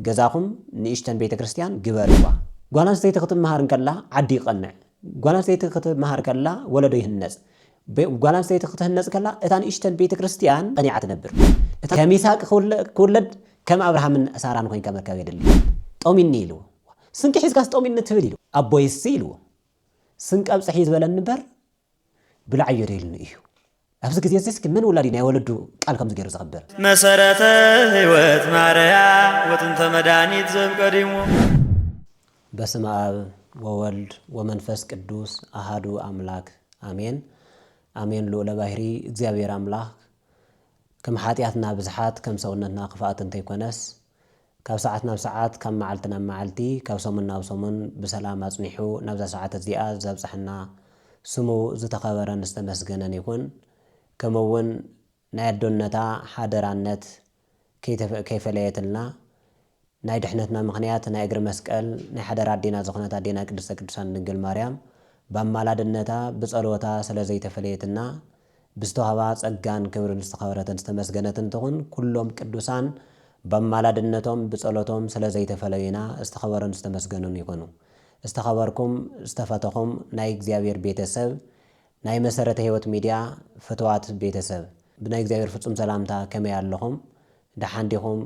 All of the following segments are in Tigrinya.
ገዛኹም ንእሽተን ቤተ ክርስቲያን ግበርዋ ጓል ኣንስተይቲ ክትመሃር ከላ ዓዲ ይቐንዕ ጓል ኣንስተይቲ ክትመሃር ከላ ወለዶ ይህነጽ ጓል ኣንስተይቲ ክትህነጽ ከላ እታ ንእሽተን ቤተ ክርስቲያን ቀኒዓ ትነብር ከም ይስሐቅ ክውለድ ከም አብርሃምን ሳራን ኮይንካ መርከብ የድሊ ጦሚኒ ኢሉ ስንቂ ሒዝካስ ጦሚኒ ትብል ኢሉ ኣቦይስ ኢሉ ስንቂ ኣብፅሒ ዝበለን ንበር ብላዕዮ ደይልኒ እዩ ኣብዚ ግዜ እዚ ምን ወላዲ ናይ ወለዱ ቃል ከም ዝገይሩ ዝኽበር መሰረተ ህይወት ማርያ ወጥንተ መድኃኒት ዘምቀዲሙ በስመ አብ ወወልድ ወመንፈስ ቅዱስ አሃዱ አምላክ አሜን አሜን ልዑለ ባሕሪ እግዚአብሔር አምላክ ከም ኃጢአትና ብዝሓት ከም ሰውነትና ክፋኣት እንተይኮነስ ካብ ሰዓት ናብ ሰዓት ካብ መዓልቲ ናብ መዓልቲ ካብ ሰሙን ናብ ሰሙን ብሰላም አጽኒሑ ናብዛ ሰዓት እዚኣ ዘብጽሕና ስሙ ዝተኸበረን ዝተመስገነን ይኹን ከምውን ናይ ኣዶነታ ሓደራነት ከይፈለየትልና ናይ ድሕነትና ምኽንያት ናይ እግሪ መስቀል ናይ ሓደራ ኣዴና ዝኾነት ኣዴና ቅድስተ ቅዱሳን ድንግል ማርያም በአማላድነታ ብጸሎታ ስለ ዘይተፈለየትና ብዝተዋህባ ጸጋን ክብርን ዝተኸበረትን ዝተመስገነትን ትኹን ኩሎም ቅዱሳን በአማላድነቶም ብጸሎቶም ስለ ዘይተፈለዩና ዝተኸበረን ዝተመስገኑን ይኹኑ ዝተኸበርኩም ዝተፈተኹም ናይ እግዚአብሔር ቤተሰብ ናይ መሰረተ ህይወት ሚዲያ ፍትዋት ቤተሰብ ብናይ እግዚአብሔር ፍጹም ሰላምታ ከመይ ኣለኹም ደሓንዲኹም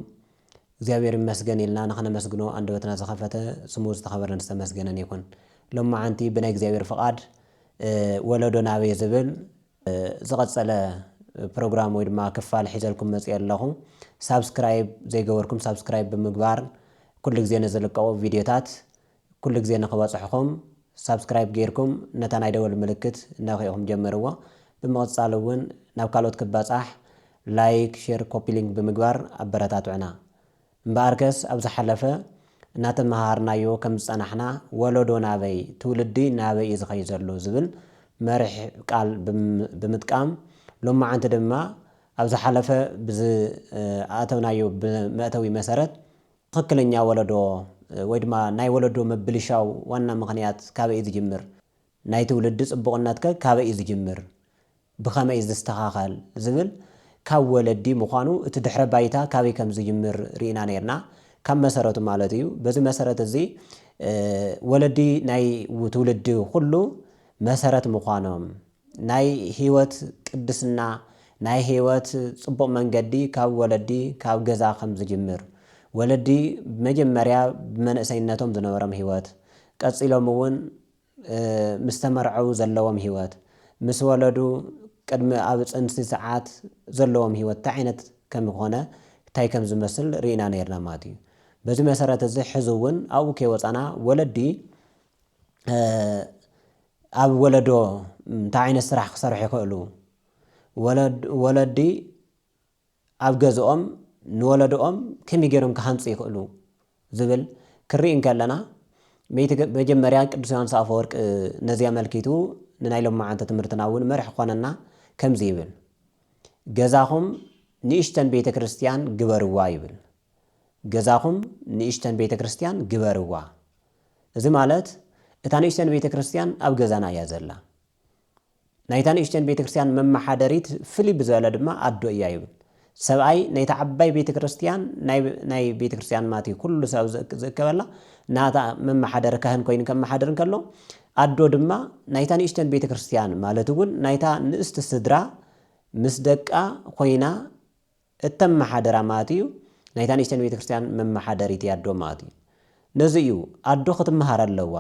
እግዚአብሔር ይመስገን ኢልና ንኽነመስግኖ አንደበትና ዘኸፈተ ስሙ ዝተኸበረን ዝተመስገነን ይኹን ሎማዓንቲ ብናይ እግዚአብሔር ፍቃድ ወለዶ ናበይ ዝብል ዝቐጸለ ፕሮግራም ወይ ድማ ክፋል ሒዘልኩም መጽእ ኣለኹ ሳብስክራይብ ዘይገበርኩም ሳብስክራይብ ብምግባር ኩሉ ግዜ ንዝልቀቑ ቪድዮታት ኩሉ ግዜ ንኽበጽሕኹም ሳብስክራይብ ገይርኩም ነታ ናይ ደወል ምልክት እናኺኢኹም ጀመርዎ ብምቕጻል እውን ናብ ካልኦት ክባጻሕ ላይክ ሼር ኮፒ ሊንክ ብምግባር ኣበረታትዑና እምበኣርከስ ኣብ ዝሓለፈ እናተመሃርናዮ ከም ዝጸናሕና ወለዶ ናበይ ትውልዲ ናበይ እዩ ዝኸይድ ዘሎ ዝብል መሪሕ ቃል ብምጥቃም ሎማዓንቲ ድማ ኣብ ዝሓለፈ ብዝኣተውናዮ ብመእተዊ መሰረት ትኽክለኛ ወለዶ ወይ ድማ ናይ ወለዶ መብልሻው ዋና ምኽንያት ካበይ እዩ ዝጅምር ናይ ትውልዲ ጽቡቕነትከ ካበይ እዩ ዝጅምር ብኸመይ እዩ ዝስተኻኸል ዝብል ካብ ወለዲ ምዃኑ እቲ ድሕረ ባይታ ካበይ ከም ዝጅምር ርኢና ነርና ካብ መሰረቱ ማለት እዩ በዚ መሰረት እዚ ወለዲ ናይ ትውልዲ ኩሉ መሰረት ምዃኖም ናይ ህይወት ቅድስና ናይ ህይወት ጽቡቕ መንገዲ ካብ ወለዲ ካብ ገዛ ከም ዝጅምር ወለዲ መጀመርያ ብመንእሰይነቶም ዝነበሮም ህይወት ቀጺሎም እውን ምስ ተመርዐው ዘለዎም ህይወት ምስ ወለዱ ቅድሚ ኣብ ጽንሲ ሰዓት ዘለዎም ህይወት እንታይ ዓይነት ከም ዝኾነ እንታይ ከም ዝመስል ርኢና ነርና ማለት እዩ በዚ መሰረት እዚ ሕዚ እውን ኣብኡ ከይወፃና ወለዲ ኣብ ወለዶ እንታይ ዓይነት ስራሕ ክሰርሑ ይኽእሉ ወለዲ ኣብ ገዝኦም ንወለዶኦም ከመይ ገይሮም ክሃንፁ ይኽእሉ ዝብል ክርኢ ከለና መጀመርያ ቅዱስ ዮሃንስ ኣፈወርቅ ነዚያ መልኪቱ ንናይ ሎማዓንቲ ትምህርትና እውን መሪሕ ኮነና ከምዚ ይብል ገዛኹም ንእሽተን ቤተ ክርስቲያን ግበርዋ ይብል ገዛኹም ንእሽተን ቤተ ክርስቲያን ግበርዋ እዚ ማለት እታ ንእሽተን ቤተ ክርስቲያን ኣብ ገዛና እያ ዘላ ናይታ ንእሽተን ቤተ ክርስቲያን መማሓደሪት ፍልይ ብዝበለ ድማ ኣዶ እያ ይብል ሰብኣይ ናይታ ዓባይ ቤተ ክርስቲያን ናይ ቤተ ክርስቲያን ማለት እዩ ኩሉ ሰብ ዝእከበላ ናታ መማሓደሪ ካህን ኮይኑ ከመሓደር ከሎ ኣዶ ድማ ናይታ ንእሽተን ቤተ ክርስቲያን ማለት እውን ናይታ ንእስቲ ስድራ ምስ ደቃ ኮይና እተመሓደራ ማለት እዩ ናይታ ንእሽተን ቤተ ክርስቲያን መማሓደሪት እያ ኣዶ ማለት እዩ ነዚ እዩ ኣዶ ክትመሃር ኣለዋ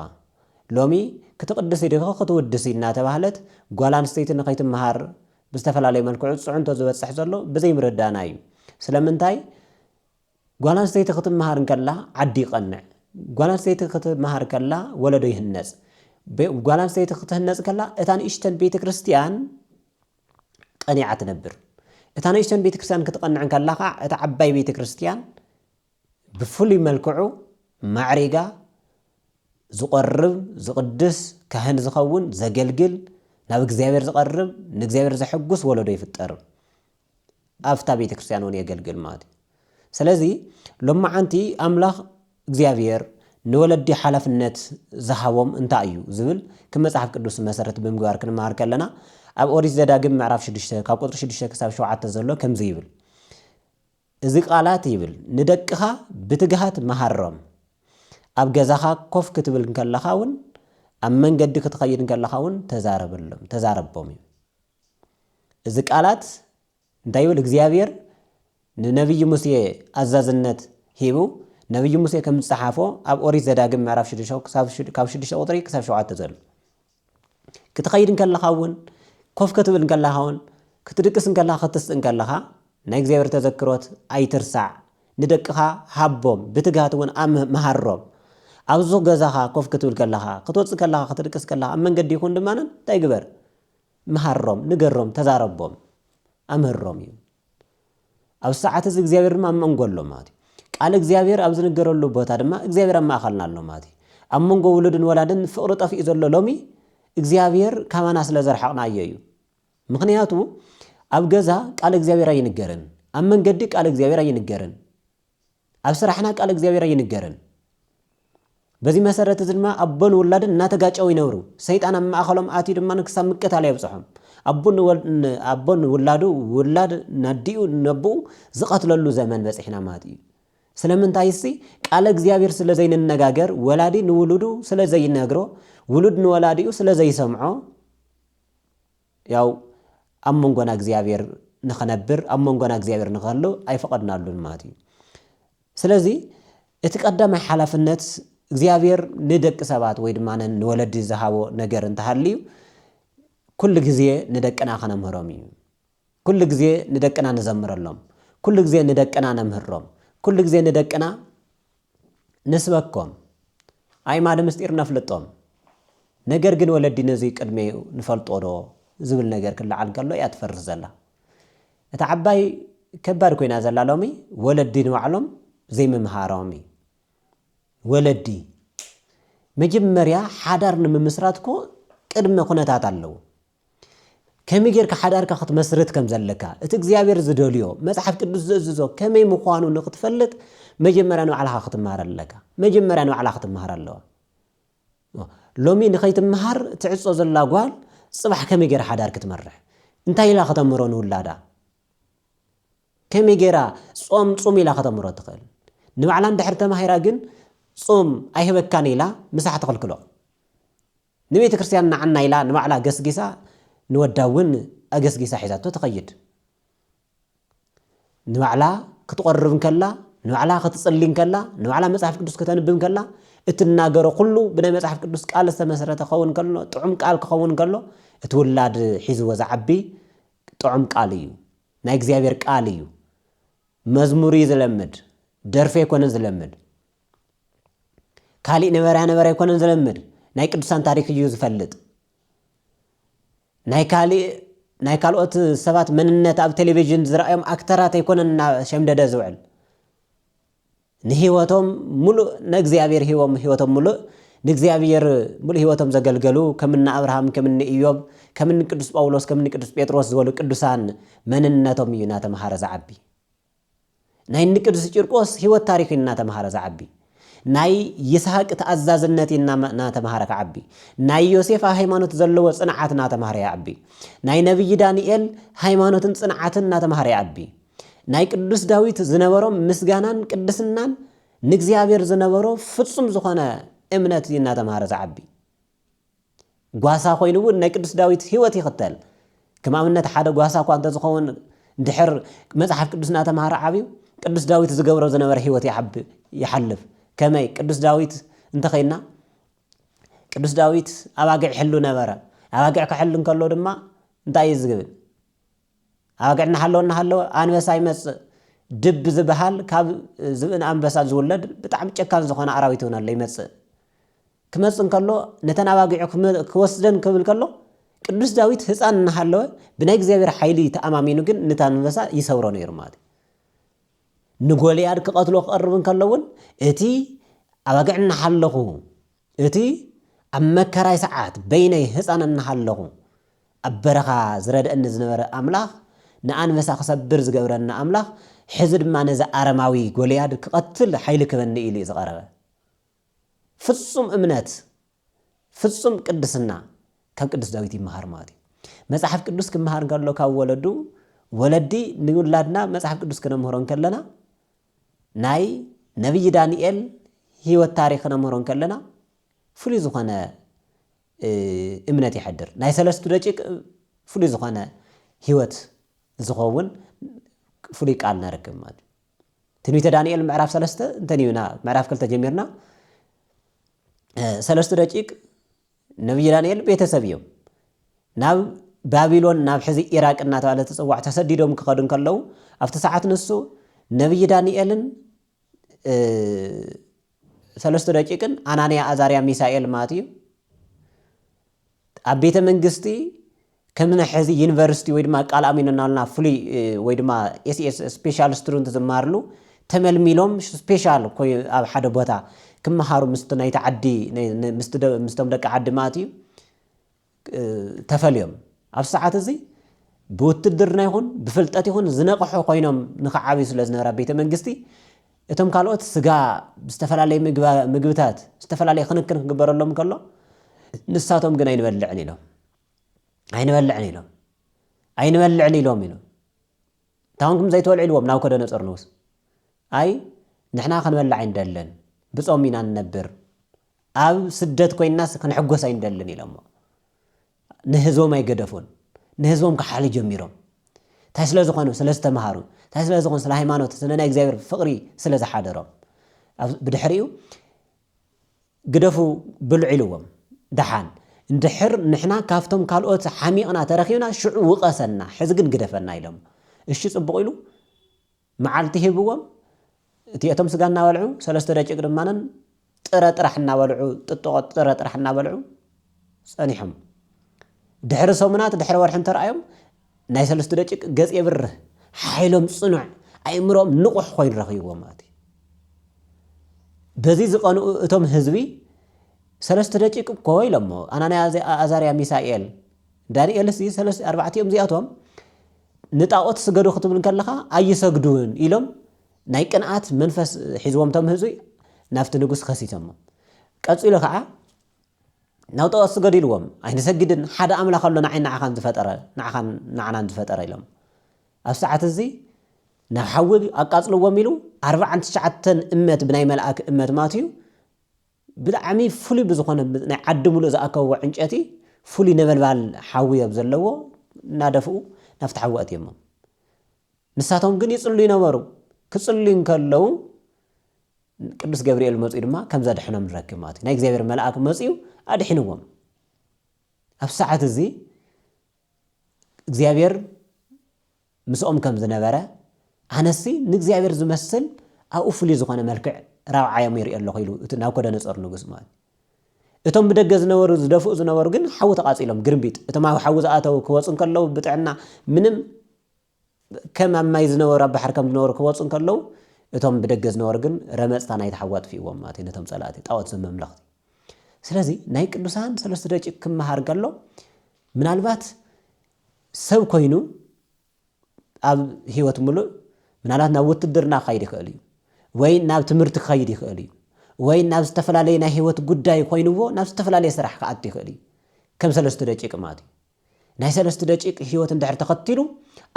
ሎሚ ክትቅድስ ኢድኻ ክትውድስ እናተባህለት ጓል ኣንስተይቲ ንኸይትመሃር ብዝተፈላለዩ መልክዑ ጽዕንቶ ዝበጽሕ ዘሎ ብዘይምርዳእና እዩ ስለምንታይ ጓል ኣንስተይቲ ክትመሃር ከላ ዓዲ ይቐንዕ ጓል ኣንስተይቲ ክትመሃር ከላ ወለዶ ይህነጽ ጓል ኣንስተይቲ ክትህነጽ ከላ እታ ንእሽተን ቤተ ክርስቲያን ቀኒዓ ትነብር እታ ንእሽተን ቤተ ክርስቲያን ክትቐንዕ ከላኻ እታ ዓባይ ቤተ ክርስቲያን ብፍሉይ መልክዑ ማዕሪጋ ዝቐርብ ዝቕድስ ካህን ዝኸውን ዘገልግል ናብ እግዚአብሔር ዝቐርብ ንእግዚአብሔር ዘሐጉስ ወለዶ ይፍጠር ኣፍታ ቤተ ክርስቲያን እውን የገልግል ማለት እዩ ስለዚ ሎማዓንቲ ኣምላኽ እግዚአብሔር ንወለዲ ሓላፍነት ዝሃቦም እንታይ እዩ ዝብል ከም መጽሓፍ ቅዱስ መሰረት ብምግባር ክንመሃር ከለና ኣብ ኦሪት ዘዳግም ምዕራፍ 6 ካብ ቁጥሪ 6 ክሳብ 7 ዘሎ ከምዚ ይብል እዚ ቃላት ይብል ንደቅኻ ብትግሃት መሃሮም ኣብ ገዛኻ ኮፍ ክትብል ከለኻ እውን ኣብ መንገዲ ክትኸይድ ከለኻ እውን ተዛረቦም እዩ እዚ ቃላት እንታይ ይብል እግዚአብሔር ንነብይ ሙሴ ኣዛዝነት ሂቡ ነብይ ሙሴ ከም ዝፀሓፎ ኣብ ኦሪት ዘዳግም ምዕራፍ 6 ካብ 6 ቁጥሪ ክሳብ 7 ዘሎ ክትኸይድ ከለኻ እውን ኮፍ ክትብል ከለኻ እውን ክትድቅስ ከለኻ ክትስጥን ከለኻ ናይ እግዚአብሔር ተዘክሮት ኣይትርሳዕ ንደቅኻ ሃቦም ብትግሃት እውን መሃሮም ኣብዚ ገዛኻ ኮፍ ክትብል ከለኻ ክትወፅእ ከለኻ ክትድቅስ ከለኻ ኣብ መንገዲ ይኹን ድማ እንታይ ግበር መሃሮም ንገሮም ተዛረቦም ኣምህሮም እዩ ኣብ ሰዓት እዚ እግዚአብሔር ድማ መንጎሎም ማለት ቃል እግዚአብሔር ኣብ ዝነገረሉ ቦታ ድማ እግዚአብሔር ኣብ ማእኸልና ኣሎ ማለት ኣብ መንጎ ውሉድን ወላድን ፍቕሪ ጠፊኡ ዘሎ ሎሚ እግዚአብሔር ካማና ስለ ዘርሐቕናዮ እዩ ምክንያቱ ኣብ ገዛ ቃል እግዚአብሔር ኣይንገርን ኣብ መንገዲ ቃል እግዚአብሔር ኣይንገርን ኣብ ስራሕና ቃል እግዚአብሔር ኣይንገርን በዚ መሰረት እዚ ድማ ኣቦን ውላድን እናተጋጨው ይነብሩ ሰይጣን ኣብ ማእኸሎም ኣትዩ ድማ ክሳብ ምቅታል የብፅሖም ኣቦን ውላዱ ውላድ ናዲኡ ነብኡ ዝቐትለሉ ዘመን በፂሕና ማለት እዩ ስለምንታይ ሲ ቃል እግዚአብሔር ስለ ዘይንነጋገር ወላዲ ንውሉዱ ስለ ዘይነግሮ ውሉድ ንወላዲኡ ስለ ዘይሰምዖ ያው ኣብ መንጎና እግዚአብሔር ንኸነብር ኣብ መንጎና እግዚአብሔር ንኸህሉ ኣይፈቐድናሉን ማለት እዩ ስለዚ እቲ ቀዳማይ ሓላፍነት እግዚአብሔር ንደቂ ሰባት ወይ ድማ ንወለዲ ዝሃቦ ነገር እንተሃልዩ ኩሉ ግዜ ንደቅና ኸነምህሮም እዩ ኩሉ ግዜ ንደቅና ንዘምረሎም ኩሉ ግዜ ንደቅና ነምህሮም ኩሉ ግዜ ንደቅና ንስበኮም ኣይማድ ምስጢር ነፍልጦም ነገር ግን ወለዲ ነዚ ቅድሚኡ ንፈልጦ ዶ ዝብል ነገር ክለዓል ከሎ እያ ትፈርስ ዘላ እታ ዓባይ ከባድ ኮይና ዘላ ሎሚ ወለዲ ንባዕሎም ዘይምምሃሮም እዩ ወለዲ መጀመርያ ሓዳር ንምምስራትኮ ቅድመ ኩነታት ኣለዉ ከመይ ጌርካ ሓዳርካ ክትመስርት ከም ዘለካ እቲ እግዚአብሔር ዝደልዮ መጽሓፍ ቅዱስ ዝእዝዞ ከመይ ምዃኑ ንኽትፈልጥ መጀመርያ ንባዕልኻ ክትምሃር ኣለካ መጀመርያ ንባዕልኻ ክትምሃር ኣለዋ ሎሚ ንኸይትምሃር ትዕፆ ዘላ ጓል ጽባሕ ከመይ ጌራ ሓዳር ክትመርሕ እንታይ ኢላ ከተምሮ ንውላዳ ከመይ ጌራ ጾም ኢላ ከተምሮ ትኽእል ንባዕላ እንድሕር ተማሂራ ግን ጾም ኣይህበካን ኢላ ምሳሕ ትኽልክሎ ንቤተ ክርስቲያን ንዓና ኢላ ንባዕላ ገስጊሳ ንወዳ እውን ኣገስጊሳ ሒዛቶ ትኸይድ ንባዕላ ክትቆርብ ከላ ንባዕላ ክትጽልይ ከላ ንባዕላ መጽሓፍ ቅዱስ ከተንብብ ከላ እትናገሮ ኩሉ ብናይ መጽሓፍ ቅዱስ ቃል ዝተመሰረተ ክኸውን ከሎ ጥዑም ቃል ክኸውን ከሎ እቲ ውላድ ሒዝዎ ዝዓቢ ጥዑም ቃል እዩ ናይ እግዚአብሔር ቃል እዩ መዝሙር ዝለምድ ደርፌ ኣይኮነን ዝለምድ ካሊእ ነበርያ ኣይኮነን ዝለምድ ናይ ቅዱሳን ታሪክ እዩ ዝፈልጥ ናይ ካልኦት ሰባት መንነት ኣብ ቴሌቪዥን ዝረኣዮም ኣክተራት ኣይኮነን ሸምደደ ዝውዕል ንህይወቶም ሙሉእ ንእግዚአብሔር ህይወቶም ሙሉእ ንእግዚአብሔር ሙሉእ ህይወቶም ዘገልገሉ ከምኒ አብርሃም ከምኒ ኢዮብ ከምኒ ቅዱስ ጳውሎስ ከምኒ ቅዱስ ጴጥሮስ ዝበሉ ቅዱሳን መንነቶም እዩ እናተምሃረ ዝዓቢ ናይ ቅዱስ ጭርቆስ ህይወት ታሪክ እናተምሃረ ዝዓቢ ናይ ይስሐቅ ተኣዛዝነት እናተምሃረ ከዓቢ ናይ ዮሴፍ ሃይማኖት ዘለዎ ጽንዓት እናተምሃረ ይዓቢ ናይ ነብይ ዳንኤል ሃይማኖትን ጽንዓትን እናተምሃረ ይዓቢ ናይ ቅዱስ ዳዊት ዝነበሮም ምስጋናን ቅድስናን ንእግዚአብሔር ዝነበሮ ፍጹም ዝኾነ እምነት እናተምሃረ ዝዓቢ ጓሳ ኮይኑ እውን ናይ ቅዱስ ዳዊት ህይወት ይኽተል ከም ኣብነት ሓደ ጓሳ እኳ እንተዝኸውን ድሕር መጽሓፍ ቅዱስ እናተምሃረ ዓብዩ ቅዱስ ዳዊት ዝገብሮ ዝነበረ ህይወት ይሓልፍ ከመይ ቅዱስ ዳዊት እንተኸይና ቅዱስ ዳዊት ኣባጊዕ ይሕሉ ነበረ ኣባጊዕ ክሕሉ እንከሎ ድማ እንታይ እዩ ዝግብል ኣባጊዕ እናሃለወ ኣንበሳ ይመጽእ ድብ ዝበሃል ካብ ዝብን ኣንበሳ ዝውለድ ብጣዕሚ ጨካን ዝኾነ ኣራዊት እውን ኣሎ ይመጽእ ክመጽእ እንከሎ ነተን ኣባጊዕ ክወስደን ክብል ከሎ ቅዱስ ዳዊት ህፃን እናሃለወ ብናይ እግዚአብሔር ሓይሊ ተኣማሚኑ ግን ነታ ኣንበሳ ይሰብሮ ነይሩ ማለት ንጎልያድ ክቐትሎ ክቐርብ እንከሎ እውን እቲ ኣባጊዕ እናሃለኹ እቲ ኣብ መከራይ ሰዓት በይነይ ህፃን እናሃለኹ ኣብ በረኻ ዝረድአኒ ዝነበረ ኣምላኽ ንኣንበሳ ክሰብር ዝገብረና ኣምላኽ ሕዚ ድማ ነዚ ኣረማዊ ጎልያድ ክቐትል ሓይሊ ክበኒ ኢሉ እዩ ዝቐረበ ፍጹም እምነት ፍጹም ቅድስና ካብ ቅዱስ ዳዊት ይመሃር ማለት እዩ መጽሓፍ ቅዱስ ክመሃር ከሎ ካብ ወለዱ ወለዲ ንውላድና መጽሐፍ ቅዱስ ከነምህሮን ከለና ናይ ነብይ ዳንኤል ህይወት ታሪክ ከነምህሮን ከለና ፍሉይ ዝኾነ እምነት ይሕድር ናይ ሰለስቱ ደቂቅ ፍሉይ ዝኾነ ህይወት ዝኸውን ፍሉይ ቃል ነርክብ ማለት ትንቢተ ዳንኤል ምዕራፍ 3 እንተንዩና ምዕራፍ 2 ጀሚርና ሰለስቱ ደቂቅ ነብይ ዳንኤል ቤተሰብ እዮም ናብ ባቢሎን ናብ ሕዚ ኢራቅ እናተባለ ተጽዋዕ ተሰዲዶም ክኸዱን ከለው ኣብቲ ሰዓት ንሱ ነብይ ዳንኤልን ሰለስቱ ደቂቅን አናንያ አዛርያ ሚሳኤል ማለት እዩ ኣብ ቤተ መንግስቲ ከምና ሕዚ ዩኒቨርሲቲ ወይ ድማ ቃል አሚንናልና ፍሊ ወይ ድማ ኤስኤስ ስፔሻል ስቱደንት ዝማርሉ ተመልሚሎም ስፔሻል ኮይ ኣብ ሓደ ቦታ ክመሃሩ ምስቲ ናይ ተዓዲ ምስቶም ደቂ ዓዲ ማለት እዩ ተፈልዮም ኣብ ሰዓት እዚ ብውትድርና ይኹን ብፍልጠት ይኹን ዝነቕሑ ኮይኖም ንኽዓብዩ ስለ ዝነበራ ቤተ መንግስቲ እቶም ካልኦት ስጋ ብዝተፈላለየ ምግብታት ዝተፈላለየ ክንክን ክግበረሎም ከሎ ንሳቶም ግን ኣይንበልዕን ኢሎም ታሁንኩም ዘይተወልዕ ኢልዎም ናቡከደነፆር ንጉስ ኣይ ንሕና ክንበልዕ ኣይንደልን ብጾም ኢና ንነብር ኣብ ስደት ኮይንናስ ክንሕጎስ ኣይንደልን ኢሎሞ ንህዝቦም ኣይገደፉን ንህዝቦም ክሓሊ ጀሚሮም እንታይ ስለ ዝኾኑ ስለ ዝተምሃሩ እንታይ ስለ ዝኾኑ ስለ ሃይማኖት ስለ ናይ እግዚኣብሔር ፍቕሪ ስለ ዝሓደሮም ብድሕሪኡ ግደፉ ብልዑ ኢልዎም ደሓን እንድሕር ንሕና ካብቶም ካልኦት ሓሚቕና ተረኺብና ሽዑ ውቐሰና ሕዚ ግን ግደፈና ኢሎም እሺ ጽቡቕ ኢሉ መዓልቲ ሂብዎም እቲኦም ስጋ እናበልዑ ሰለስተ ደቂቅ ድማንን ጥረ ጥራሕ እናበልዑ ጥጥቆ ጥረ ጥራሕ እናበልዑ ጸኒሖም ድሕሪ ሰሙናት ድሕሪ ወርሕን ተረኣዮም ናይ ሰለስተ ደቂቅ ገጽ የብርህ ሓይሎም ጽኑዕ ኣእምሮም ንቑሕ ኮይኑ ረኺብዎም ማለት እዩ በዚ ዝቐንኡ እቶም ህዝቢ ሰለስተ ደቂቅ እኮ ኢሎሞ አናንያ አዛርያ ሚሳኤል ዳንኤልስ ኣርባዕቲኦም እዚኣቶም ንጣዖት ስገዱ ክትብል ከለኻ ኣይሰግዱን ኢሎም ናይ ቅንዓት መንፈስ ሒዝዎም ቶም ህዝቢ ናብቲ ንጉስ ከሲቶሞ ቀፂሉ ከዓ ናብ ጣዖት ስገዱ ኢልዎም ኣይንሰግድን ሓደ ኣምላኽ ኣሎ ንዓኻን ዝፈጠረ ንዓናን ዝፈጠረ ኢሎም ኣብ ሰዓት እዚ ናብ ሓዊ ኣቃጽልዎም ኢሉ 49 እመት ብናይ መልኣክ እመት ማለት እዩ ብጣዕሚ ፍሉይ ብዝኾነ ናይ ዓዲ ሙሉእ ዝኣከብዎ ዕንጨቲ ፍሉይ ነበልባል ሓዊ ኣብ ዘለዎ እናደፍኡ ናብቲ ሓዊ ኣትዮሞ ንሳቶም ግን ይጽልዩ ነበሩ ክጽልዩ ከለው ቅዱስ ገብርኤል መጽኡ ድማ ከም ዘድሕኖም ንረክብ ማለት እዩ ናይ እግዚኣብሔር መልኣክ መጽኡ ኣድሕንዎም ኣብ ሰዓት እዚ እግዚኣብሔር ምስኦም ከም ዝነበረ ኣነሲ ንእግዚኣብሔር ዝመስል ኣብኡ ፍሉይ ዝኾነ መልክዕ ራብዓዮም ይርኢ ኣለኹ ኢሉ እቲ ናቡከደነፆር ንጉስ ማለት እቶም ብደገ ዝነበሩ ዝደፍኡ ዝነበሩ ግን ሓዊ ተቃጺሎም ግርምቢጥ እቶም ኣብ ሓዊ ዝኣተው ክወፁ ከለው ብጥዕና ምንም ከም ኣብ ማይ ዝነበሩ ኣብ ባሕር ከም ዝነበሩ ክወፁ ከለው እቶም ብደገ ዝነበሩ ግን ረመፅታ ናይቲ ሓዊ ኣጥፊእዎም ማለት እዩ ነቶም ጸላእቲ ጣዖት ዘመምለኽቲ ስለዚ ናይ ቅዱሳን ሰለስተ ደቂቅ ክመሃር ከሎ ምናልባት ሰብ ኮይኑ ኣብ ህይወት ሙሉእ ምናልባት ናብ ውትድርና ክኸይድ ይኽእል እዩ ወይ ናብ ትምህርቲ ክኸይድ ይኽእል እዩ ወይ ናብ ዝተፈላለየ ናይ ህይወት ጉዳይ ኮይኑዎ ናብ ዝተፈላለየ ስራሕ ክኣቱ ይኽእል እዩ ከም ሰለስተ ደቂቅ ማለት እዩ ናይ ሰለስተ ደቂቅ ህይወት እንድሕር ተኸቲሉ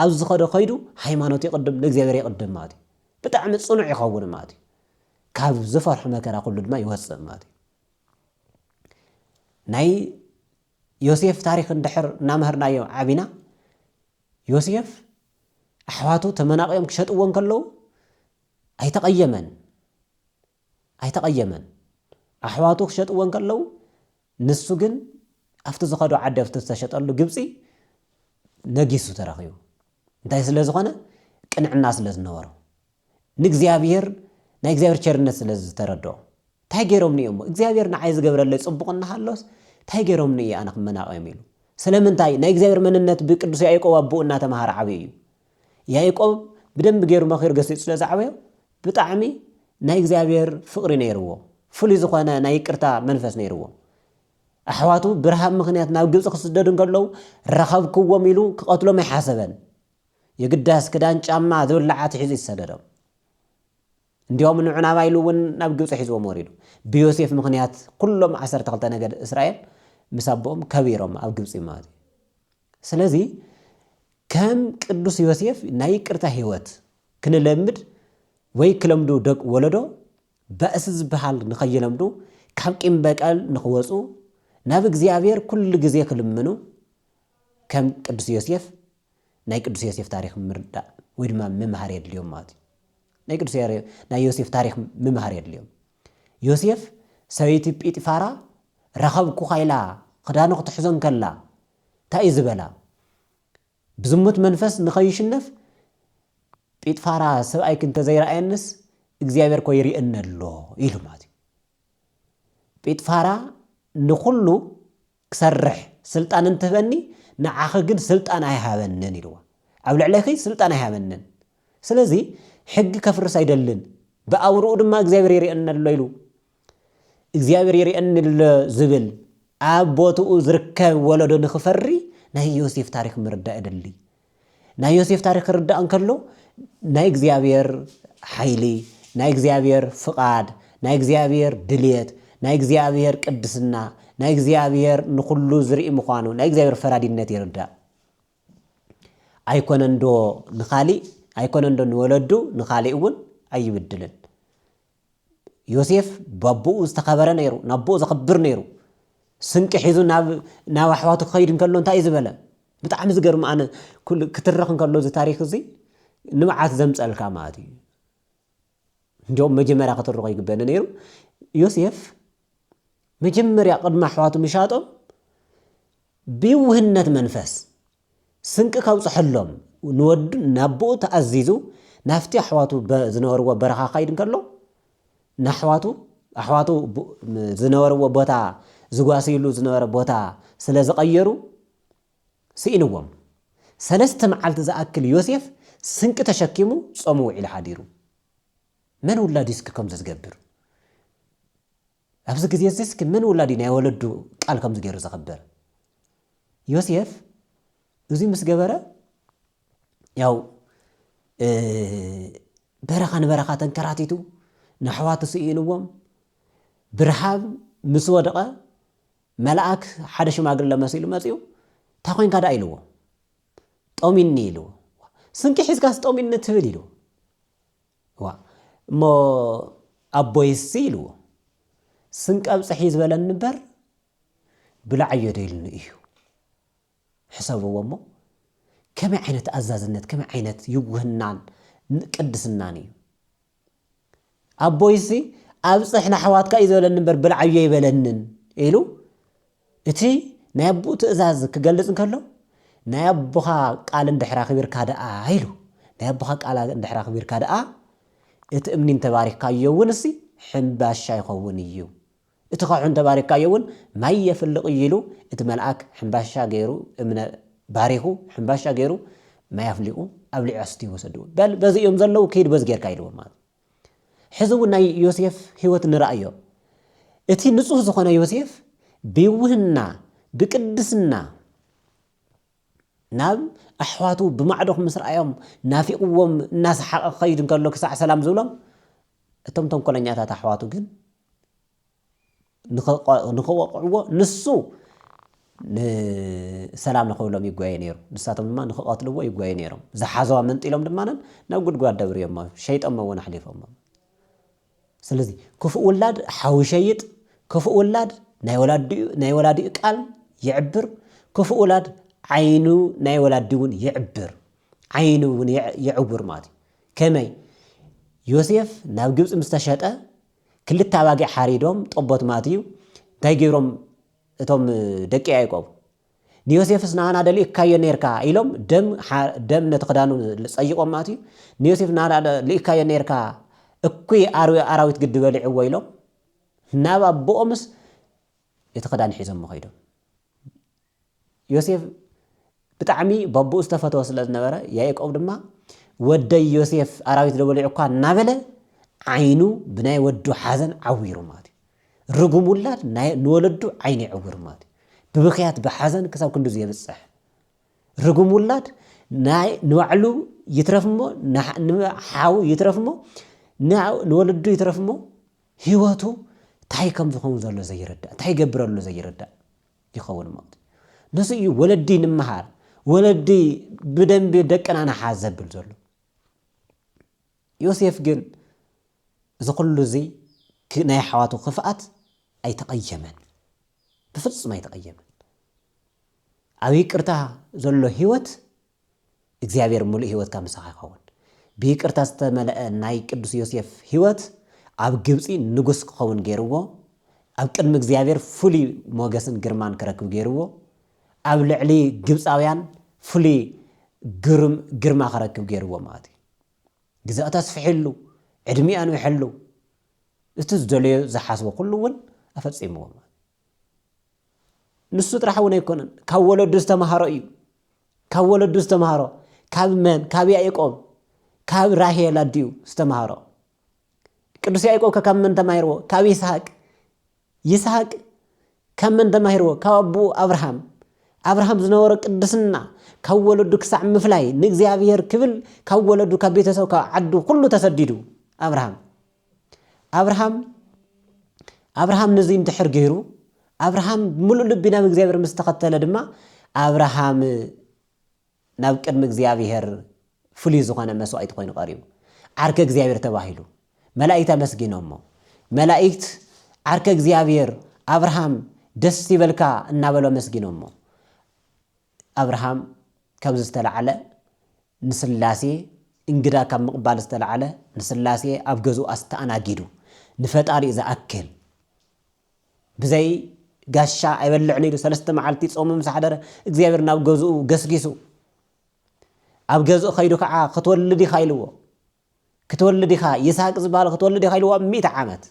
ኣብ ዝኸደ ኸይዱ ሃይማኖት ይቕድም ንእግዚኣብሔር ይቕድም ማለት እዩ ብጣዕሚ ጽኑዕ ይኸውን ማለት እዩ ካብ ዝፈርሑ መከራ ኩሉ ድማ ይወፅእ ማለት እዩ ናይ ዮሴፍ ታሪክ እንድሕር እናምህርናዮ ዓቢና ዮሴፍ ኣሕዋቱ ተመናቂዮም ክሸጥዎን ከለው ኣይተቐየመን ኣሕዋቱ ክሸጥዎን ከለው ንሱ ግን ኣብቲ ዝኸዶ ዓዲ ኣብቲ ዝተሸጠሉ ግብፂ ነጊሱ ተረኺቡ እንታይ ስለ ዝኾነ ቅንዕና ስለ ዝነበሮ ንእግዚኣብሔር ናይ እግዚኣብሔር ቸርነት ስለ ዝተረድኦ እንታይ ገይሮም ንእሞ እግዚኣብሔር ንዓይ ዝገብረለይ ጽቡቕና ሃሎስ እንታይ ገይሮም ንእየ ኣነ ክመናቐዮም ኢሉ ስለምንታይ ናይ እግዚኣብሔር መንነት ብቅዱስ ያዕቆብ ኣቦኡ እናተምሃረ ዓብዩ እዩ ያዕቆብ ብደንብ ገይሩ መኺሩ ገሲጹ ስለ ዝዓበዮ ብጣዕሚ ናይ እግዚኣብሔር ፍቕሪ ነይርዎ ፍሉይ ዝኾነ ናይ ይቅርታ መንፈስ ነይርዎ ኣሕዋቱ ብረሃብ ምኽንያት ናብ ግብፂ ክስደዱ ከለው ረኸብክዎም ኢሉ ክቐትሎም ኣይሓሰበን የግዳስ ክዳን ጫማ ዝብላዓት ሒዙ ይሰደዶም እንዲኦም ንዑናባ ኢሉ እውን ናብ ግብፂ ሒዝዎም ወሪዱ ብዮሴፍ ምኽንያት ኩሎም 12 ነገድ እስራኤል ምስ ኣቦኦም ከቢሮም ኣብ ግብፂ ማለት እዩ ስለዚ ከም ቅዱስ ዮሴፍ ናይ ይቅርታ ህይወት ክንለምድ ወይ ክለምዱ ደቅ ወለዶ በእስ ዝበሃል ንኸይለምዱ ካብ ቂም በቀል ንኽወፁ ናብ እግዚአብሔር ኩሉ ግዜ ክልምኑ ከም ቅዱስ ዮሴፍ ናይ ቅዱስ ዮሴፍ ታሪክ ምርዳእ ወይ ድማ ምምሃር የድልዮም ማለት እዩ ናይ ዮሴፍ ታሪክ ምምሃር የድልዮም ዮሴፍ ሰበይቲ ጲጥፋራ ረኸብኩ ኻይላ ክዳኑ ክትሕዞን ከላ እንታይ ዝበላ ብዝሙት መንፈስ ንኸይሽነፍ ጲጥፋራ ሰብኣይ ክንተ ዘይረኣየንስ እግዚአብሔር ኮ ይርአነ ኣሎ ኢሉ ማለት እዩ ጲጥፋራ ንኹሉ ክሰርሕ ስልጣን እንትህበኒ ንዓኺ ግን ስልጣን ኣይሃበንን ኢልዋ ኣብ ልዕለይኺ ስልጣን ኣይሃበንን ስለዚ ሕጊ ከፍርስ ኣይደልን ብኣውርኡ ድማ እግዚአብሔር ይርአነ ኣሎ ኢሉ እግዚአብሔር ይርአነ ኣሎ ዝብል ኣብ ቦትኡ ዝርከብ ወለዶ ንኽፈሪ ናይ ዮሴፍ ታሪክ ምርዳእ የደሊ ናይ ዮሴፍ ታሪክ ክርዳእ እንከሎ ናይ እግዚአብሔር ሓይሊ ናይ እግዚአብሔር ፍቓድ ናይ እግዚአብሔር ድልየት ናይ እግዚአብሔር ቅድስና ናይ እግዚአብሔር ንኹሉ ዝርኢ ምዃኑ ናይ እግዚአብሔር ፈራዲነት ይርዳእ ኣይኮነንዶ ንኻሊእ ኣይኮነንዶ ንወለዱ ንኻሊእ እውን ኣይብድልን ዮሴፍ ባቦኡ ዝተኸበረ ነይሩ ናቦኡ ዘኽብር ነይሩ ስንቂ ሒዙ ናብ ኣሕዋቱ ክኸይድ እንከሎ እንታይ ዝበለ ብጣዕሚ ዝገርም ኣነ ክትረኽ እንከሎ እዚ ታሪክ እዚ ንመዓት ዘምፀልካ ማለት እዩ እንዲኦም መጀመርያ ክትርኾ ይግበኒ ነይሩ ዮሴፍ መጀመርያ ቅድሚ ኣሕዋቱ ምሻጦም ብውህነት መንፈስ ስንቂ ከውፅሐሎም ንወዱ ናቦኡ ተኣዚዙ ናፍቲ ኣሕዋቱ ዝነበርዎ በረኻ ኸይድ እንከሎ ንኣሕዋቱ ዝነበርዎ ቦታ ዝጓሲሉ ዝነበረ ቦታ ስለ ዝቐየሩ ስኢንዎም 3 መዓልቲ ዝኣክል ዮሴፍ ስንቂ ተሸኪሙ ጾሙ ውዒሉ ሓዲሩ መን ውላዱ እስኪ ከምዚ ዝገብር ኣብዚ ግዜ እስኪ መን ውላዱ ናይ ወለዱ ቃል ከምዚ ገይሩ ዘኽብር ዮሴፍ እዚ ምስ ገበረ ያው በረኻ ንበረኻ ተንከራቲቱ ንኣሕዋቱ ስኢንዎም ብርሃብ ምስ ወደቐ መልአክ ሓደ ሽማግለ መሲሉ መፂኡ እንታይ ኮይንካ ዳ ኢልዎ ጦሚኒ ኢልዎ ስንቂ ሒዝካስ ጦሚኒ ትብል ኢልዎ እሞ ኣቦይሲ ኢልዎ ስንቂ ኣብፅሒ ዝበለኒ እምበር ብላዕዮ ደይልኒ እዩ ሕሰብዎ እሞ ከመይ ዓይነት ኣዛዝነት ከመይ ዓይነት ይውህናን ቅድስናን እዩ ኣቦይሲ ኣብፅሕ ንኣሕዋትካ እዩ ዝበለኒ እምበር ብላዕዮ ይበለንን ኢሉ እቲ ናይ ኣቦኡ ትእዛዝ ክገልጽ እንከሎ ናይ ኣቦኻ ቃል እንድሕራ ኽቢርካ ደኣ ኢሉ ናይ ኣቦኻ ቃል እንድሕራ ኽቢርካ ደኣ እቲ እምኒ እንተባሪኽካዮ እውን እሲ ሕምባሻ ይኸውን እዩ እቲ ኻውሑ እንተባሪኽካዮ እውን ማይ የፍልቕ እዩ ኢሉ እቲ መልአክ ሕምባሻ ገይሩ እምነ ባሪኹ ሕምባሻ ገይሩ ማይ ኣፍሊቑ ኣብ ልዕሊ ኣስትዩ ወሰድዎ በዚ እዮም ዘለዉ ከይድ በዚ ጌርካ ኢልዎ ማለት ሕዚ እውን ናይ ዮሴፍ ህይወት ንረኣዮ እቲ ንጹህ ዝኾነ ዮሴፍ ብውህና ብቅድስና ናብ ኣሕዋቱ ብማዕዶኽ ምስ ረኣዮም ናፊቕዎም እናሰሓቐ ኸይድ እንከሎ ክሳዕ ሰላም ዝብሎም እቶም ተንኮለኛታት ኣሕዋቱ ግን ንኽወቕዕዎ ንሱ ንሰላም ንኽብሎም ይጓየ ነይሩ ንሳቶም ድማ ንኽቐትልዎ ይጓየ ነይሮም ዝሓዘዋ መንጢሎም ድማንን ናብ ጉድጓድ ደብርዮም ሸይጦም እውን ኣሕሊፎም ስለዚ ክፉእ ውላድ ሓዊ ሸይጥ ክፉእ ውላድ ናይ ወላዲኡ ቃል ይዕብር ክፉእ ውላድ ዓይኑ ናይ ወላዲ እውን ይዕብር ዓይኑ እውን ይዕውር ማለት እዩ ከመይ ዮሴፍ ናብ ግብፂ ምስ ተሸጠ ክልተ ኣባጊዕ ሓሪዶም ጠቦት ማለት እዩ እንታይ ገይሮም እቶም ደቂ ያዕቆብ ንዮሴፍስ ናና ደሊእካዮ ነርካ ኢሎም ደም ነቲ ክዳኑ ፀይቆም ማለት እዩ ንዮሴፍ ናና ደሊእካዮ ነርካ እኩይ ኣራዊት ግዲ በሊዕዎ ኢሎም ናብ ኣቦኦምስ እቲ ክዳን ሒዞም ኸይዶም ዮሴፍ ብጣዕሚ ባቦኡ ዝተፈተወ ስለ ዝነበረ ያዕቆብ ድማ ወደይ ዮሴፍ ኣራዊት ደበሊዑ እኳ እናበለ ዓይኑ ብናይ ወዱ ሓዘን ዓዊሩ ማለት እዩ ርጉም ውላድ ንወለዱ ዓይኑ ይዕውር ማለት እዩ ብብኽያት ብሓዘን ክሳብ ክንዱ የብፅሕ ርጉም ውላድ ንባዕሉ ይትረፍ እሞ ንሓው ይትረፍ እሞ ንወለዱ ይትረፍ እሞ ህይወቱ እንታይ ከም ዝኸውን ዘሎ ዘይርዳእ እንታይ ይገብረሉ ዘይርዳእ ይኸውን ማለት እዩ ንሱ እዩ ወለዲ ንምሃር ወለዲ ብደንብ ደቀና ንሓዝ ዘብል ዘሎ ዮሴፍ ግን ዝኩሉ እዚ ናይ ሓዋቱ ክፍኣት ኣይተቀየመን ብፍጹም ኣይተቀየመን ኣብ ይቅርታ ዘሎ ህይወት እግዚአብሔር ሙሉእ ህይወት ካብ ምሳኻ ይኸውን ብይቅርታ ዝተመልአ ናይ ቅዱስ ዮሴፍ ህይወት ኣብ ግብፂ ንጉስ ክኸውን ገይርዎ ኣብ ቅድሚ እግዚአብሔር ፍሉይ ሞገስን ግርማን ክረክብ ገይርዎ ኣብ ልዕሊ ግብፃውያን ፍሉይ ግርማ ክረክብ ገይርዎ ማለት እዩ ግዛእታ ስፍሒሉ ዕድሚኡ ኣንዊሕሉ እቲ ዝደልዮ ዝሓስቦ ኩሉ እውን ኣፈፂምዎ ንሱ ጥራሕ እውን ኣይኮነን ካብ ወለዱ ዝተምሃሮ እዩ ካብ ወለዱ ዝተምሃሮ ካብ መን ካብ ያዕቆብ ካብ ራሄል ኣድዩ ዝተምሃሮ ቅዱስ ያዕቆብ ካብ መን ተማሂርዎ ካብ ይስሐቅ ካብ መን ተማሂርዎ ካብ ኣቦኡ አብርሃም ዝነበረ ቅድስና ካብ ወለዱ ክሳዕ ምፍላይ ንእግዚአብሔር ክብል ካብ ወለዱ ካብ ቤተሰብ ካብ ዓዱ ኩሉ ተሰዲዱ አብርሃም ነዚ እንድሕር ገይሩ አብርሃም ሙሉእ ልቢ ናብ እግዚአብሔር ምስ ተኸተለ ድማ አብርሃም ናብ ቅድሚ እግዚአብሔር ፍሉይ ዝኾነ መስዋዕት ኮይኑ ቀሪቡ ዓርከ እግዚአብሔር ተባሂሉ መላእክት መስጊኖሞ መላእክት ዓርከ እግዚአብሔር አብርሃም ደስ ይበልካ እናበሎ መስጊኖሞ አብርሃም ካብ ዝተለዓለ ንስላሴ እንግዳ ካብ ምቕባል ዝተለዓለ ንስላሴ ኣብ ገዝኡ ኣስተኣናጊዱ ንፈጣሪ ዝኣክል ብዘይ ጋሻ ኣይበልዕን ኢሉ 3 መዓልቲ ጾሙ ምስ ሓደረ እግዚአብሔር ናብ ገዝኡ ገስጊሱ ኣብ ገዝኡ ኸይዱ ከዓ ክትወልድ ኢኻ ኢልዎ ክትወልድ ኢኻ ይስሐቅ ዝበሃል ክትወልድ ኢኻ ኢልዎ 100 ዓመት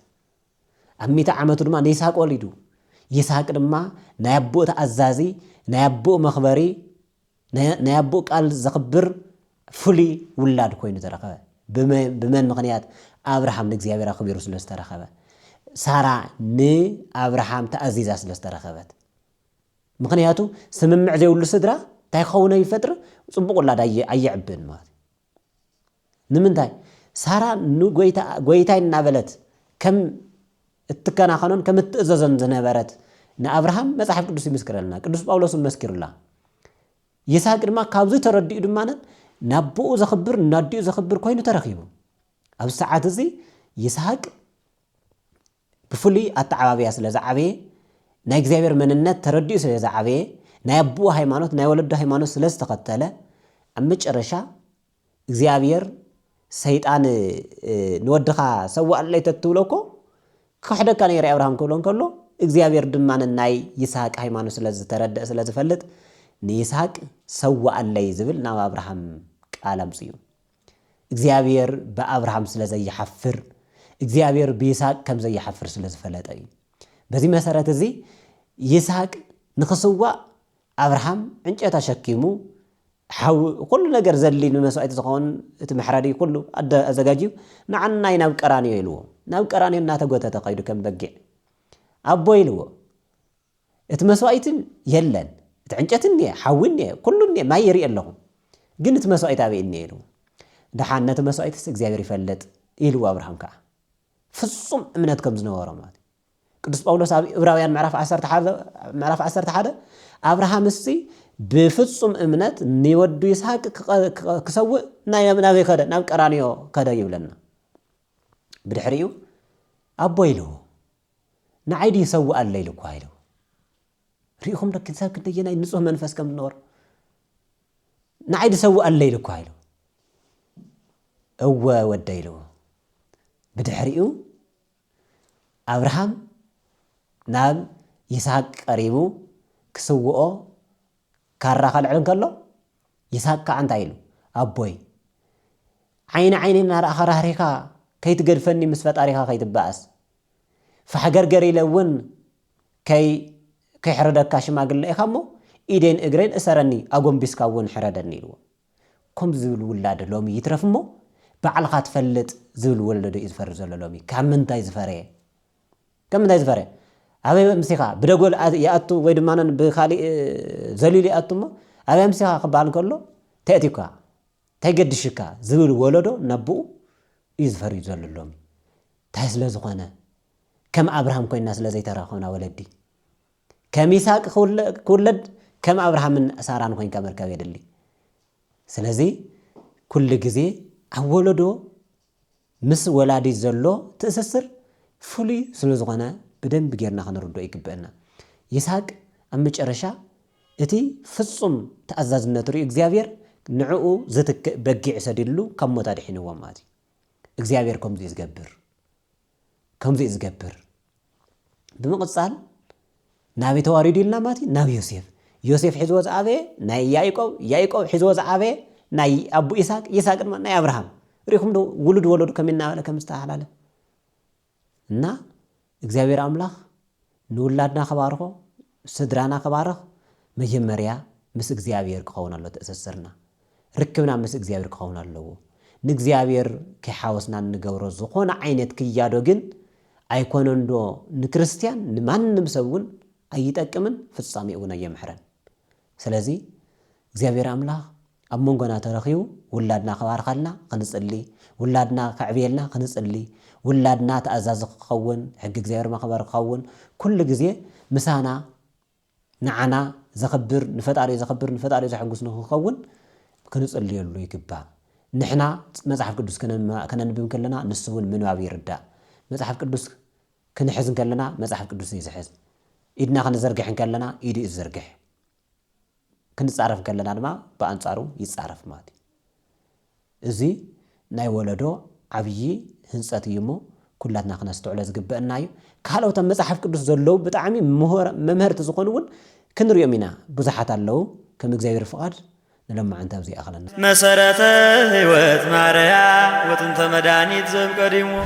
ኣብ 100 ዓመቱ ድማ ንይስሐቅ ወሊዱ ይስሐቅ ድማ ናይ ኣቦኡ ተኣዛዚ ናይ ኣቦኡ መኽበሪ ናይ ኣቦኡ ቃል ዘኽብር ፍሉይ ውላድ ኮይኑ ተረኸበ ብመን ምኽንያት አብርሃም ንእግዚአብሔር ኣኽቢሩ ስለ ዝተረኸበ ሳራ ንአብርሃም ተኣዚዛ ስለ ዝተረኸበት ምክንያቱ ስምምዕ ዘይብሉ ስድራ እንታይ ክኸውን ይፈጥር ጽቡቕ ውላድ ኣይዕብን ማለት ንምንታይ ሳራ ንጎይታይ እናበለት ከም እትከናኸኖን ከም እትእዘዘን ዝነበረት ንአብርሃም መጽሓፍ ቅዱስ ይምስክረልና ቅዱስ ጳውሎስ መስኪሩላ ይስሐቅ ድማ ካብዚ ተረዲኡ ድማ ናብኡ ዘኽብር ናዲኡ ዘኽብር ኮይኑ ተረኺቡ ኣብ ሰዓት እዚ ይስሐቅ ብፍሉይ ኣተዓባብያ ስለ ዝዓበየ ናይ እግዚአብሔር መንነት ተረዲኡ ስለ ዝዓበየ ናይ ኣቦኡ ሃይማኖት ናይ ወለዱ ሃይማኖት ስለ ዝተኸተለ ኣብ መጨረሻ እግዚአብሔር ሰይጣን ንወድኻ ሰዋዕለይ ተትብለኮ ክሕደካ ነይረ አብርሃም ክብሎ እንከሎ እግዚአብሔር ድማ ናይ ይስሐቅ ሃይማኖት ስለ ዝተረድእ ስለ ዝፈልጥ ንይስሐቅ ሰዋዕለይ ዝብል ናብ አብርሃም ቃል ኣምፅኡ እግዚአብሔር በአብርሃም ስለ ዘይሓፍር እግዚአብሔር በይስሐቅ ከም ዘይሓፍር ስለ ዝፈለጠ እዩ በዚ መሰረት እዚ ይስሐቅ ንኽስዋዕ አብርሃም ዕንጨት ኣሸኪሙ ሓው ኩሉ ነገር ዘሊ ንመስዋዕት ዝኾን እቲ መሕረዲ ኩሉ ኣዘጋጅዩ ንዓናይ ናብ ቀራንዮ ኢልዎ ናብ ቀራንዮ እናተጎተተ ኸይዱ ከም በጊዕ ኣቦ ኢልዎ እቲ መስዋዕትን የለን እቲ ዕንጨት እኒአ ሓዊ እኒአ ኩሉ እኒአ ማይ የርኢ ኣለኹ ግን እቲ መስዋዕት ኣበይ እኒአ ኢልዎ ድሓን ነቲ መስዋዕትስ እግዚአብሔር ይፈልጥ ኢልዎ አብርሃም ከዓ ፍጹም እምነት ከም ዝነበሮ ማለት ቅዱስ ጳውሎስ ኣብ ዕብራውያን ምዕራፍ 11 አብርሃም እሲ ብፍጹም እምነት ንወዱ ይስሐቅ ክሰውዕ ናበይ ከደ ናብ ቀራንዮ ከደ ይብለና ብድሕሪኡ ኣቦ ኢልዎ ንዓይዲ ይሰውዕ ኣለ ኢሉ እኳ ኢልዎ ሪኢኹም ደቂ ሰብ ክንደየናይ ንጹህ መንፈስ ከም ዝነበሮ ንዓይዲ ሰውዕ ኣለ ኢሉ እኳ ኢልዎ እወ ወደ ኢልዎ ብድሕሪኡ አብርሃም ናብ ይስሐቅ ቀሪቡ ክስውኦ ካራ ካልዕን ከሎ ይስሐቅ ከዓ እንታይ ኢሉ ኣቦይ ዓይኒ እናረኣኻ ራህሪኻ ከይትገድፈኒ ምስ ፈጣሪኻ ከይትበኣስ ፈሓገርገር ኢለ እውን ከይሕረደካ ሽማግለ ኢኻ እሞ ኢደን እግረን እሰረኒ ኣጎንቢስካ እውን ሕረደኒ ኢልዎ ከምዚ ዝብል ውላድ ሎሚ ይትረፍ እሞ ባዕልኻ ትፈልጥ ዝብል ወለዶ እዩ ዝፈሪ ዘሎ ሎሚ ካብ ምንታይ ዝፈረየ ኣበይ ምሲኻ ብደጎል ይኣቱ ወይ ድማ ብካሊእ ዘሊሉ ይኣቱ እሞ ኣበይ ምሲኻ ክበሃል ከሎ ተእቲካ ተይገድሽካ ዝብል ወለዶ ነብኡ እዩ ዝፈሪ ዘሎ ሎሚ እንታይ ስለ ዝኾነ ከም አብርሃም ኮይና ስለ ዘይተረኸብና ወለዲ ከም ይስሐቅ ክውለድ كم أبراهام ساران خوين كمركب يدلي سلازي كل جزء أولدو مس ولادي زلو تأسسر فولي سلوزغنا بدن بجيرنا خنردو يكبرنا يسحق أمج أرشا إتي فصم تأزز نتري إخزيابير نعو زتك بقيع سدلو كم متارحين هو ماتي إخزيابير كم زي زجبر بمقصال نبي تواريد لنا ماتي نبي يوسف حزوز أبي ناي يايقوب حزوز أبي ناي أبو إسحاق ما ناي أبراهام ريكم دو ولد كمنا ولا كم استحلاله نا إخزيابير أملاخ نولادنا خباره سدرانا خباره مجمريا مس إخزيابير كخونا الله تأسسرنا ركبنا مس إخزيابير كخونا الله نإخزيابير كحاوسنا نجورو زخونا عينت كيادو جن أيكونن دو نكريستيان نمان نمسون أيتأكمن في الصامي ونا يمحرن سلازي إخزيابير أملاخ أمونغنا ترخيو ولادنا خبار خلنا خنصلي ولادنا كعبيلنا خنصلي ولادنا تأزاز خون حق إخزيابير ما خبر خون كل جزء مسانا نعنا زخبر نفتاري زحقوسنا خون كنصلي له يكبا نحنا مصحف قدوس كنا نبي كلنا نسون منو ابي يردا مصحف قدوس كنحزن كلنا مصحف قدوس يزحز إدنا خنزرجح كلنا إيدي الزرجح كنتصرف كلنا ما بأنصارو يتصرف ماتي إزي ناي ولدو عبي هنصات يمو كلاتنا خنستوعل زغبأنايو كالو تم مصحف قدوس زلو بطعمي ممهر تزخونون كنريو مينا بزحات اللو كم إخزيابير فقاد نلما عن تابزي أخلنا مسارة هيوت ماريا وتنت مدانيت زب قديمو